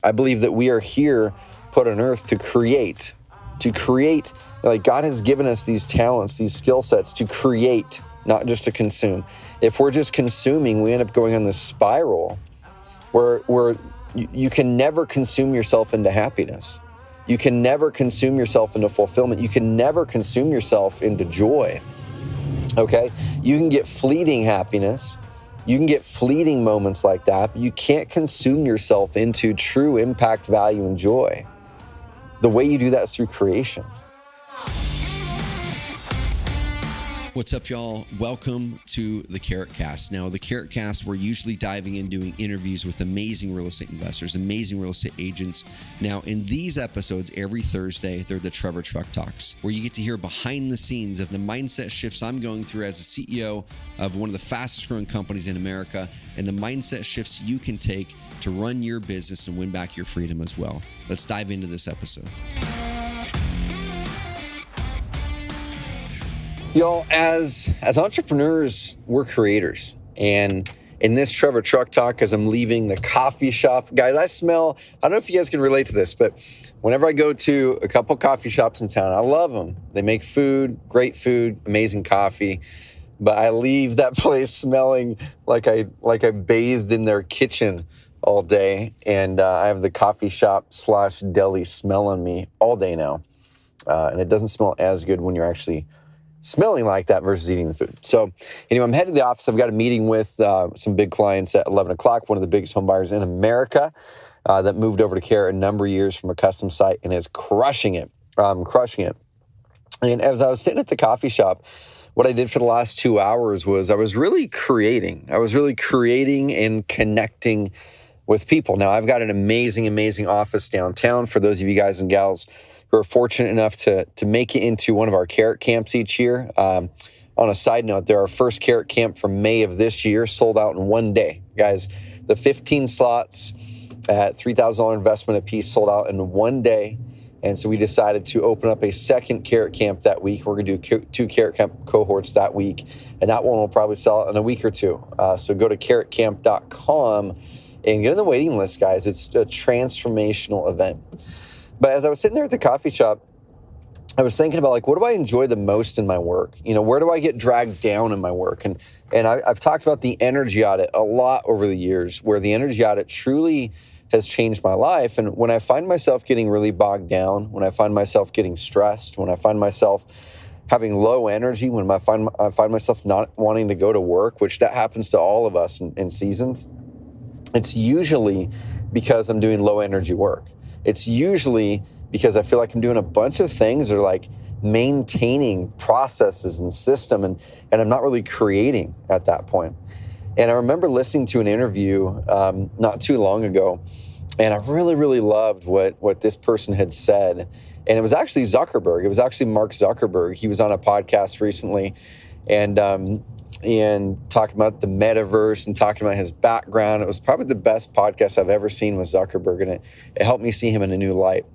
I believe that we are here put on earth to create, like God has given us these talents, these skill sets to create, not just to consume. If we're just consuming, we end up going on this spiral where you can never consume yourself into happiness. You can never consume yourself into fulfillment. You can never consume yourself into joy. Okay? You can get fleeting happiness. You can get fleeting moments like that, but you can't consume yourself into true impact, value, and joy. The way you do that is through creation. What's up, y'all? Welcome to the Carrot Cast. Now, the Carrot Cast, we're usually diving in doing interviews with amazing real estate investors, amazing real estate agents. Now, in these episodes, every Thursday, they're the Trevor Truck Talks, where you get to hear behind the scenes of the mindset shifts I'm going through as a CEO of one of the fastest growing companies in America, and the mindset shifts you can take to run your business and win back your freedom as well. Let's dive into this episode. Y'all, as entrepreneurs, we're creators. And in this Trevor Truck Talk, as I'm leaving the coffee shop, guys, I don't know if you guys can relate to this, but whenever I go to a couple coffee shops in town, I love them. They make food, great food, amazing coffee. But I leave that place smelling like I bathed in their kitchen all day. And I have the coffee shop / deli smell on me all day now. And it doesn't smell as good when you're actually smelling like that versus eating the food. So anyway, I'm headed to the office. I've got a meeting with some big clients at 11 o'clock, one of the biggest home buyers in America that moved over to Carrot a number of years from a custom site and is crushing it. And as I was sitting at the coffee shop, what I did for the last 2 hours was I was really creating and connecting with people. Now, I've got an amazing office downtown for those of you guys and gals who are fortunate enough to make it into one of our Carrot camps each year. On a side note, our first Carrot camp from May of this year sold out in one day. Guys, the 15 slots at $3,000 investment apiece sold out in one day. And so we decided to open up a second Carrot camp that week. We're going to do 2 Carrot camp cohorts that week. And that one will probably sell out in a week or two. So go to carrotcamp.com and get on the waiting list, guys. It's a transformational event. But as I was sitting there at the coffee shop, I was thinking about, like, what do I enjoy the most in my work? You know, where do I get dragged down in my work? And I've talked about the energy audit a lot over the years, where the energy audit truly has changed my life. And when I find myself getting really bogged down, when I find myself getting stressed, when I find myself having low energy, when I find myself not wanting to go to work, which that happens to all of us in seasons, it's usually because I'm doing low energy work. It's usually because I feel like I'm doing a bunch of things that are like maintaining processes and system, and I'm not really creating at that point. And I remember listening to an interview not too long ago, and I really loved what this person had said. And it was actually Zuckerberg. It was actually Mark Zuckerberg. He was on a podcast recently and talking about the metaverse and talking about his background. It was probably the best podcast I've ever seen with Zuckerberg, and it helped me see him in a new light.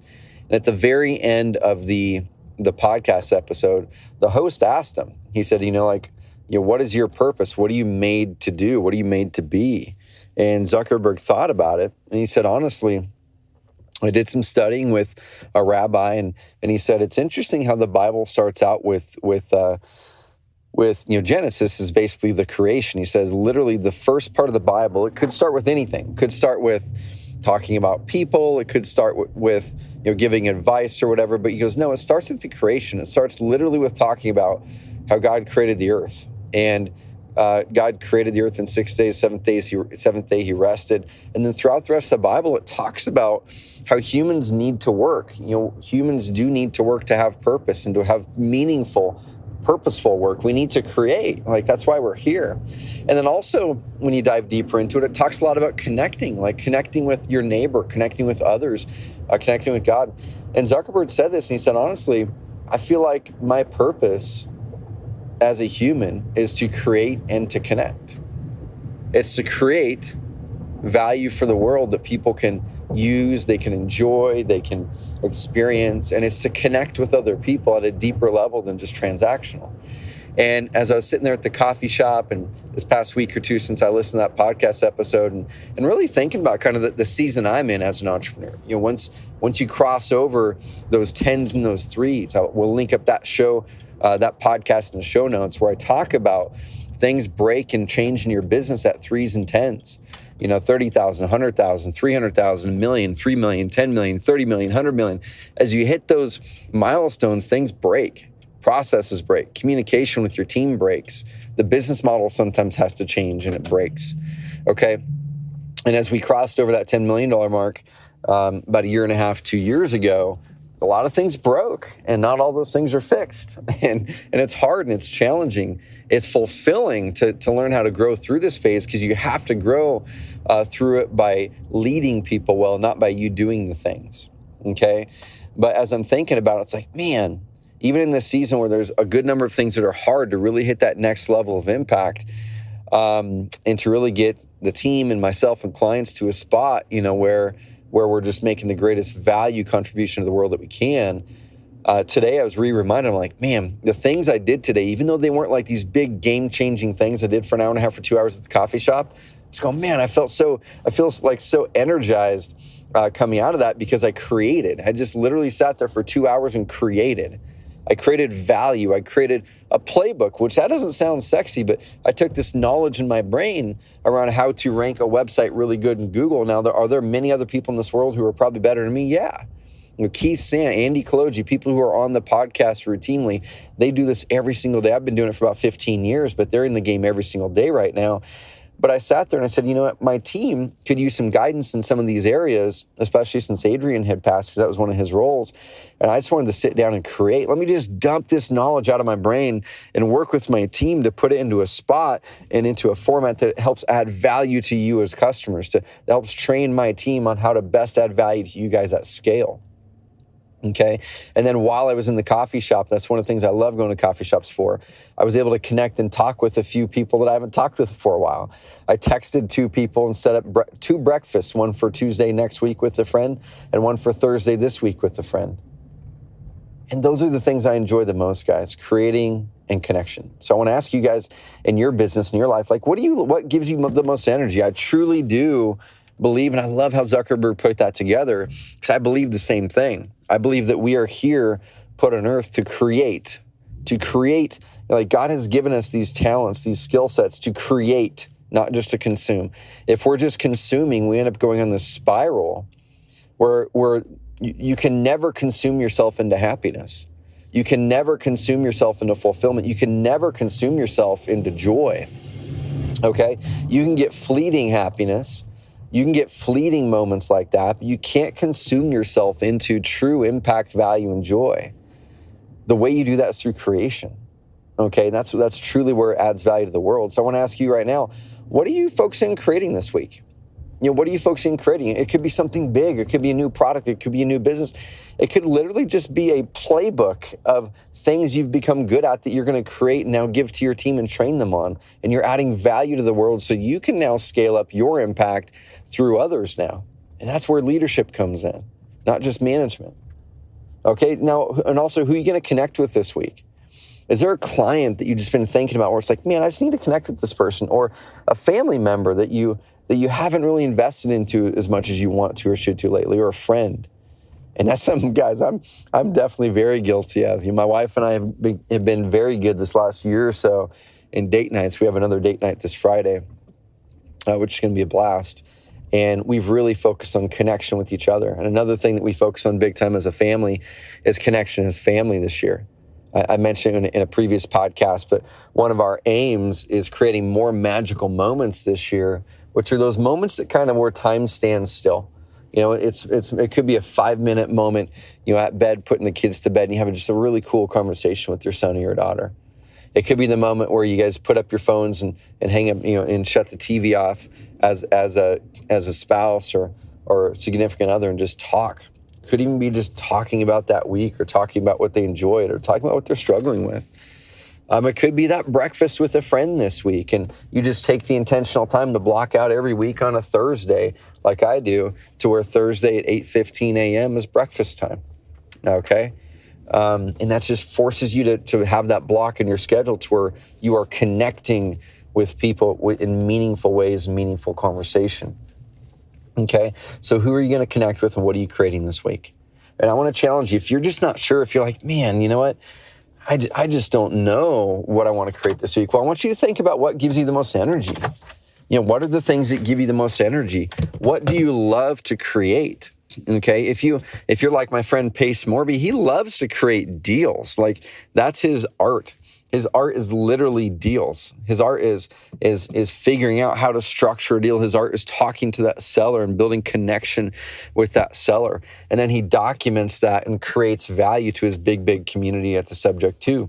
And at the very end of the podcast episode, the host asked him, he said, what is your purpose? What are you made to do? What are you made to be? And Zuckerberg thought about it, and he said, honestly, I did some studying with a rabbi, and he said, it's interesting how the Bible starts out with Genesis is basically the creation. He says literally the first part of the Bible, it could start with anything. It could start with talking about people. It could start with giving advice or whatever. But he goes, no, it starts with the creation. It starts literally with talking about how God created the earth. And God created the earth in 6 days, seventh day he rested. And then throughout the rest of the Bible, it talks about how humans need to work. Humans do need to work to have purpose and to have meaningful, purposeful work. We need to create. Like, that's why we're here. And then also, when you dive deeper into it, it talks a lot about connecting with your neighbor, connecting with others, connecting with God. And Zuckerberg said this, and he said, honestly, I feel like my purpose as a human is to create and to connect. It's to create value for the world that people can use, they can enjoy, they can experience, and it's to connect with other people at a deeper level than just transactional. And as I was sitting there at the coffee shop, and this past week or two since I listened to that podcast episode, and really thinking about kind of the season I'm in as an entrepreneur. Once you cross over those 10s and those 3s, we'll link up that show, that podcast in the show notes, where I talk about things break and change in your business at 3s and 10s. 30,000, 100,000, 300,000, a million, 3 million, 10 million, 30 million, 100 million. As you hit those milestones, things break. Processes break. Communication with your team breaks. The business model sometimes has to change and it breaks. Okay. And as we crossed over that $10 million mark about a year and a half, 2 years ago, a lot of things broke and not all those things are fixed. And it's hard and it's challenging. It's fulfilling to learn how to grow through this phase, because you have to grow through it by leading people well, not by you doing the things. Okay. But as I'm thinking about it, it's like, man, even in this season where there's a good number of things that are hard to really hit that next level of impact, and to really get the team and myself and clients to a spot, where we're just making the greatest value contribution to the world that we can. Today, I was reminded, I'm like, man, the things I did today, even though they weren't like these big game-changing things I did for an hour and a half or 2 hours at the coffee shop, just going, man, I feel like so energized coming out of that, because I created. I just literally sat there for 2 hours and created. I created value. I created a playbook, which that doesn't sound sexy, but I took this knowledge in my brain around how to rank a website really good in Google. Now, are there many other people in this world who are probably better than me? Yeah. Keith Sant, Andy Kaloji, people who are on the podcast routinely, they do this every single day. I've been doing it for about 15 years, but they're in the game every single day right now. But I sat there and I said, you know what? My team could use some guidance in some of these areas, especially since Adrian had passed, because that was one of his roles. And I just wanted to sit down and create. Let me just dump this knowledge out of my brain and work with my team to put it into a spot and into a format that helps add value to you as customers, that helps train my team on how to best add value to you guys at scale. Okay. And then while I was in the coffee shop, that's one of the things I love going to coffee shops for. I was able to connect and talk with a few people that I haven't talked with for a while. I texted 2 people and set up 2 breakfasts, one for Tuesday next week with a friend and one for Thursday this week with a friend. And those are the things I enjoy the most, guys, creating and connection. So I want to ask you guys, in your business, in your life, like, what gives you the most energy? I truly do believe, and I love how Zuckerberg put that together, because I believe the same thing. I believe that we are here put on earth to create, like God has given us these talents, these skill sets to create, not just to consume. If we're just consuming, we end up going on this spiral where you can never consume yourself into happiness. You can never consume yourself into fulfillment. You can never consume yourself into joy. Okay? You can get fleeting happiness. You can get fleeting moments like that, but you can't consume yourself into true impact, value, and joy. The way you do that is through creation. Okay, that's truly where it adds value to the world. So I want to ask you right now, what are you focusing on creating this week? What are you focusing on creating? It could be something big. It could be a new product. It could be a new business. It could literally just be a playbook of things you've become good at that you're going to create and now give to your team and train them on. And you're adding value to the world so you can now scale up your impact through others now. And that's where leadership comes in, not just management. Okay, now, and also, who are you going to connect with this week? Is there a client that you've just been thinking about where it's like, man, I just need to connect with this person, or a family member that you haven't really invested into as much as you want to or should to lately, or a friend? And that's something, guys, I'm definitely very guilty of. My wife and I have been very good this last year or so in date nights. We have another date night this Friday, which is going to be a blast. And we've really focused on connection with each other. And another thing that we focus on big time as a family is connection as family this year. I mentioned in a previous podcast, but one of our aims is creating more magical moments this year, which are those moments that kind of where time stands still. It could be a 5-minute moment, at bed, putting the kids to bed, and you have just a really cool conversation with your son or your daughter. It could be the moment where you guys put up your phones and hang up, and shut the TV off as a spouse or significant other and just talk. Could even be just talking about that week, or talking about what they enjoyed, or talking about what they're struggling with. It could be that breakfast with a friend this week, and you just take the intentional time to block out every week on a Thursday, like I do, to where Thursday at 8:15 a.m. is breakfast time. Okay? And that just forces you to have that block in your schedule to where you are connecting with people in meaningful ways, meaningful conversation. Okay, so who are you going to connect with and what are you creating this week? And I want to challenge you, if you're just not sure, if you're like, man, you know what? I just don't know what I want to create this week. Well, I want you to think about what gives you the most energy. What are the things that give you the most energy? What do you love to create? Okay, if you're like my friend Pace Morby, he loves to create deals. Like, that's his art. His art is literally deals. His art is figuring out how to structure a deal. His art is talking to that seller and building connection with that seller. And then he documents that and creates value to his big community at the Subject To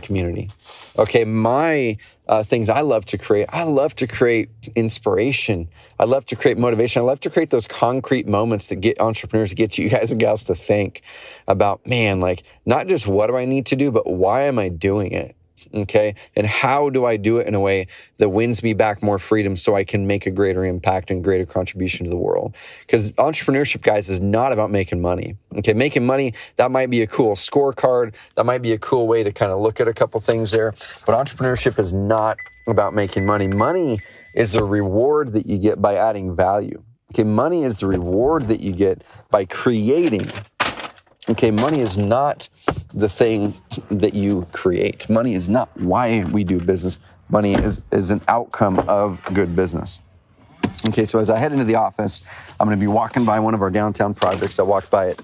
community. Okay, my things I love to create inspiration. I love to create motivation. I love to create those concrete moments that get entrepreneurs, get you guys and gals to think about, man, like, not just what do I need to do, but why am I doing it? Okay, and how do I do it in a way that wins me back more freedom so I can make a greater impact and greater contribution to the world? Because entrepreneurship, guys, is not about making money. Okay, making money, that might be a cool scorecard. That might be a cool way to kind of look at a couple things there. But entrepreneurship is not about making money. Money is the reward that you get by adding value. Okay, money is the reward that you get by creating. Okay, money is not the thing that you create. Money is not why we do business. Money is an outcome of good business. Okay, so as I head into the office, I'm going to be walking by one of our downtown projects. I walked by it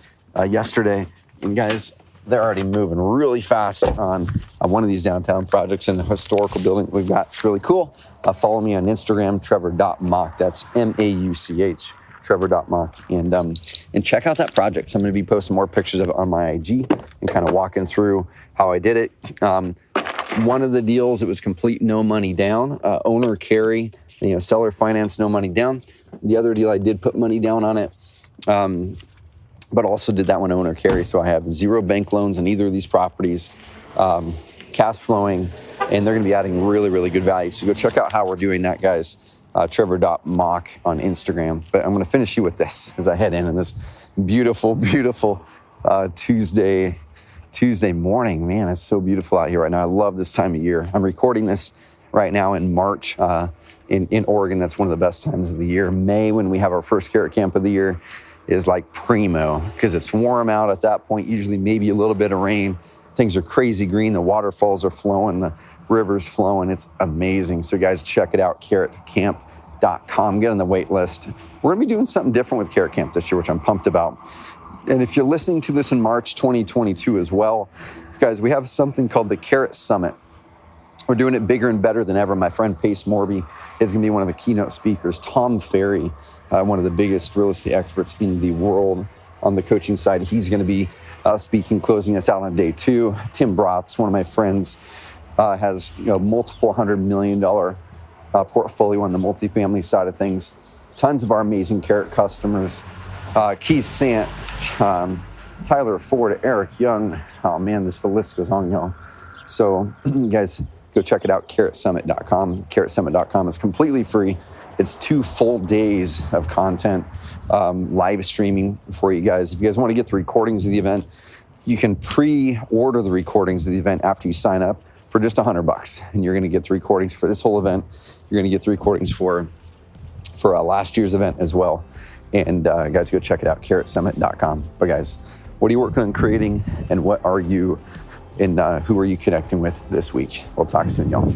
yesterday, and guys, they're already moving really fast on one of these downtown projects in the historical building we've got. It's really cool. Follow me on Instagram, trevor.mach. That's MAUCH. Trevor.mach, and check out that project. So I'm going to be posting more pictures of it on my IG and kind of walking through how I did it. One of the deals, it was complete no money down, owner carry, seller finance, no money down. The other deal, I did put money down on it, but also did that one owner carry. So I have 0 bank loans on either of these properties, cash flowing, and they're going to be adding really good value. So go check out how we're doing that, guys. Trevor.mach on Instagram. But I'm going to finish you with this as I head in this beautiful Tuesday morning. Man, it's so beautiful out here right now. I love this time of year. I'm recording this right now in March in Oregon. That's one of the best times of the year. May, when we have our first carrot camp of the year, is like primo because it's warm out at that point, usually maybe a little bit of rain. Things are crazy green. The waterfalls are flowing. The river's flowing. It's amazing. So guys, check it out, carrotcamp.com. Get on the wait list. We're going to be doing something different with Carrot Camp this year, which I'm pumped about. And if you're listening to this in March 2022 as well, guys, we have something called the Carrot Summit. We're doing it bigger and better than ever. My friend Pace Morby is going to be one of the keynote speakers. Tom Ferry, one of the biggest real estate experts in the world on the coaching side, he's going to be speaking, closing us out on day 2. Tim Brotz, one of my friends, has multiple $100 million portfolio on the multifamily side of things. Tons of our amazing Carrot customers. Keith Sant, Tyler Ford, Eric Young. Oh man, the list goes on, y'all. So guys, go check it out, carrotsummit.com. Carrotsummit.com is completely free. It's 2 full days of content, live streaming for you guys. If you guys want to get the recordings of the event, you can pre-order the recordings of the event after you sign up for just $100, and you're going to get the recordings for this whole event. You're going to get the recordings for last year's event as well. And guys, go check it out, carrotsummit.com. But guys, what are you working on creating, and what are you and who are you connecting with this week? We'll talk soon, y'all.